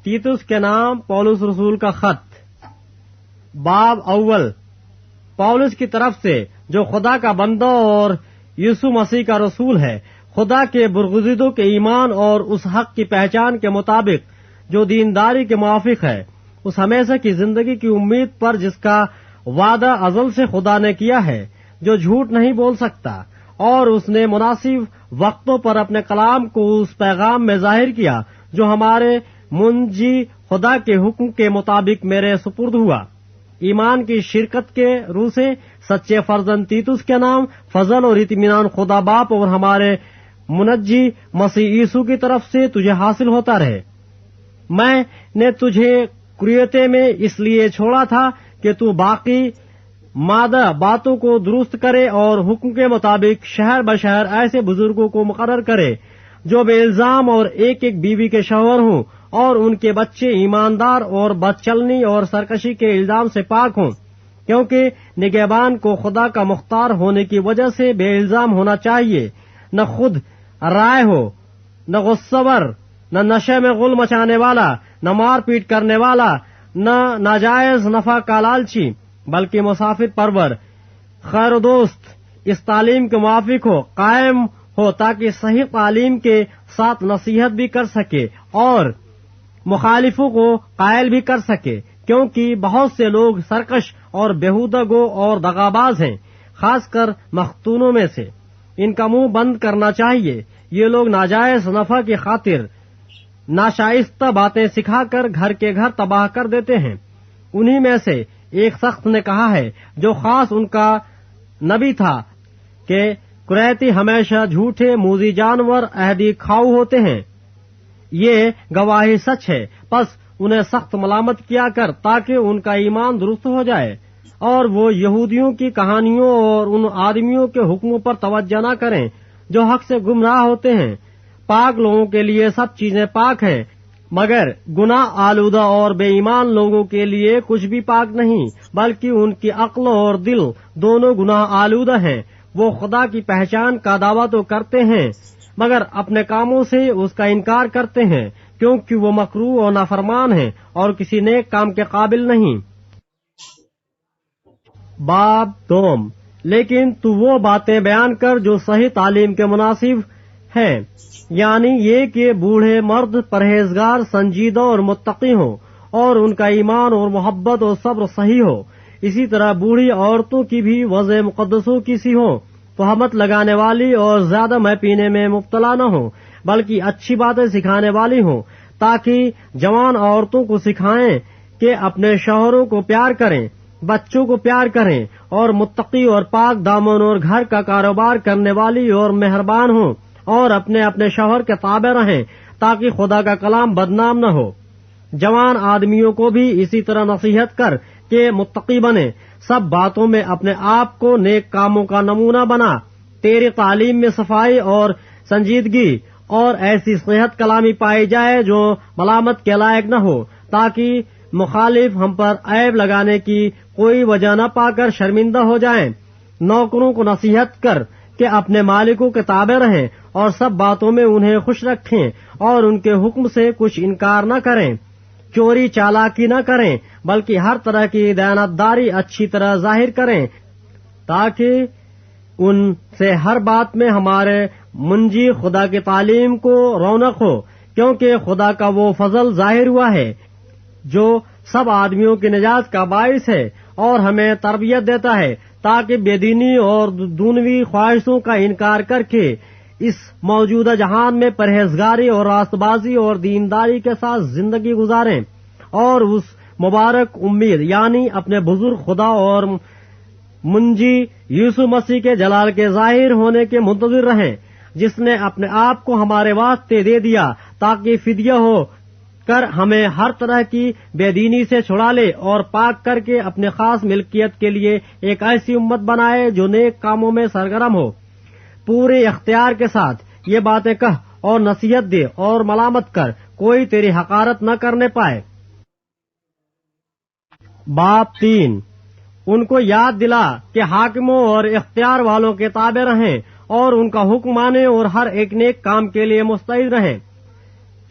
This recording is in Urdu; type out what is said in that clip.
تیتس کے نام پولس رسول کا خط باب اول پولس کی طرف سے جو خدا کا بندہ اور یسوع مسیح کا رسول ہے، خدا کے برگزیدوں کے ایمان اور اس حق کی پہچان کے مطابق جو دینداری کے موافق ہے، اس ہمیشہ کی زندگی کی امید پر جس کا وعدہ ازل سے خدا نے کیا ہے، جو جھوٹ نہیں بول سکتا، اور اس نے مناسب وقتوں پر اپنے کلام کو اس پیغام میں ظاہر کیا جو ہمارے منجی خدا کے حکم کے مطابق میرے سپرد ہوا۔ ایمان کی شرکت کے روح سے سچے فرزند تیتس کے نام فضل اور اطمینان خدا باپ اور ہمارے منجی مسیح یسوع کی طرف سے تجھے حاصل ہوتا رہے۔ میں نے تجھے کریتے میں اس لیے چھوڑا تھا کہ تو باقی مادہ باتوں کو درست کرے اور حکم کے مطابق شہر بشہر ایسے بزرگوں کو مقرر کرے جو بے الزام اور ایک ایک بیوی کے شوہر ہوں، اور ان کے بچے ایماندار اور بد چلنی اور سرکشی کے الزام سے پاک ہوں، کیونکہ نگہبان کو خدا کا مختار ہونے کی وجہ سے بے الزام ہونا چاہیے، نہ خود رائے ہو، نہ غصہ ور، نہ نشے میں غل مچانے والا، نہ مار پیٹ کرنے والا، نہ ناجائز نفع کا لالچی، بلکہ مسافر پرور، خیر و دوست، اس تعلیم کے موافق ہو، قائم ہو، تاکہ صحیح تعلیم کے ساتھ نصیحت بھی کر سکے اور مخالفوں کو قائل بھی کر سکے، کیونکہ بہت سے لوگ سرکش اور بےہودہ گو اور دغاباز ہیں، خاص کر مختونوں میں سے۔ ان کا منہ بند کرنا چاہیے۔ یہ لوگ ناجائز نفع کی خاطر ناشائستہ باتیں سکھا کر گھر کے گھر تباہ کر دیتے ہیں۔ انہی میں سے ایک سخت نے کہا ہے، جو خاص ان کا نبی تھا، کہ کریتی ہمیشہ جھوٹے موذی جانور عہدی کھاؤ ہوتے ہیں۔ یہ گواہی سچ ہے، پس انہیں سخت ملامت کیا کر تاکہ ان کا ایمان درست ہو جائے، اور وہ یہودیوں کی کہانیوں اور ان آدمیوں کے حکموں پر توجہ نہ کریں جو حق سے گمراہ ہوتے ہیں۔ پاک لوگوں کے لیے سب چیزیں پاک ہیں، مگر گناہ آلودہ اور بے ایمان لوگوں کے لیے کچھ بھی پاک نہیں، بلکہ ان کی عقل اور دل دونوں گناہ آلودہ ہیں۔ وہ خدا کی پہچان کا دعویٰ تو کرتے ہیں، مگر اپنے کاموں سے اس کا انکار کرتے ہیں، کیونکہ وہ مکروہ اور نافرمان ہیں اور کسی نیک کام کے قابل نہیں۔ باب دوم لیکن تو وہ باتیں بیان کر جو صحیح تعلیم کے مناسب ہیں، یعنی یہ کہ بوڑھے مرد پرہیزگار، سنجیدہ اور متقی ہوں، اور ان کا ایمان اور محبت اور صبر صحیح ہو۔ اسی طرح بوڑھی عورتوں کی بھی وضع مقدسوں کی سی ہو، تہمت لگانے والی اور زیادہ مے پینے میں مبتلا نہ ہو، بلکہ اچھی باتیں سکھانے والی ہوں، تاکہ جوان عورتوں کو سکھائیں کہ اپنے شوہروں کو پیار کریں، بچوں کو پیار کریں، اور متقی اور پاک دامن اور گھر کا کاروبار کرنے والی اور مہربان ہوں، اور اپنے اپنے شوہر کے تابع رہیں، تاکہ خدا کا کلام بدنام نہ ہو۔ جوان آدمیوں کو بھی اسی طرح نصیحت کر کہ متقی بنے، سب باتوں میں اپنے آپ کو نیک کاموں کا نمونہ بنا، تیری تعلیم میں صفائی اور سنجیدگی اور ایسی صحت کلامی پائی جائے جو ملامت کے لائق نہ ہو، تاکہ مخالف ہم پر عیب لگانے کی کوئی وجہ نہ پا کر شرمندہ ہو جائیں۔ نوکروں کو نصیحت کر کہ اپنے مالکوں کے تابع رہیں اور سب باتوں میں انہیں خوش رکھیں اور ان کے حکم سے کچھ انکار نہ کریں، چوری چالاکی نہ کریں، بلکہ ہر طرح کی دیانتداری اچھی طرح ظاہر کریں، تاکہ ان سے ہر بات میں ہمارے منجی خدا کی تعلیم کو رونق ہو، کیونکہ خدا کا وہ فضل ظاہر ہوا ہے جو سب آدمیوں کی نجات کا باعث ہے، اور ہمیں تربیت دیتا ہے تاکہ بے دینی اور دنیوی خواہشوں کا انکار کر کے اس موجودہ جہان میں پرہیزگاری اور راست بازی اور دینداری کے ساتھ زندگی گزاریں، اور اس مبارک امید یعنی اپنے بزرگ خدا اور منجی یسوع مسیح کے جلال کے ظاہر ہونے کے منتظر رہیں، جس نے اپنے آپ کو ہمارے واسطے دے دیا تاکہ فدیہ ہو کر ہمیں ہر طرح کی بے دینی سے چھڑا لے اور پاک کر کے اپنے خاص ملکیت کے لیے ایک ایسی امت بنائے جو نیک کاموں میں سرگرم ہو۔ پورے اختیار کے ساتھ یہ باتیں کہہ اور نصیحت دے اور ملامت کر، کوئی تیری حقارت نہ کرنے پائے۔ باب 3 ان کو یاد دلا کہ حاکموں اور اختیار والوں کے تابع رہیں اور ان کا حکم مانیں اور ہر ایک نیک کام کے لیے مستعد رہیں۔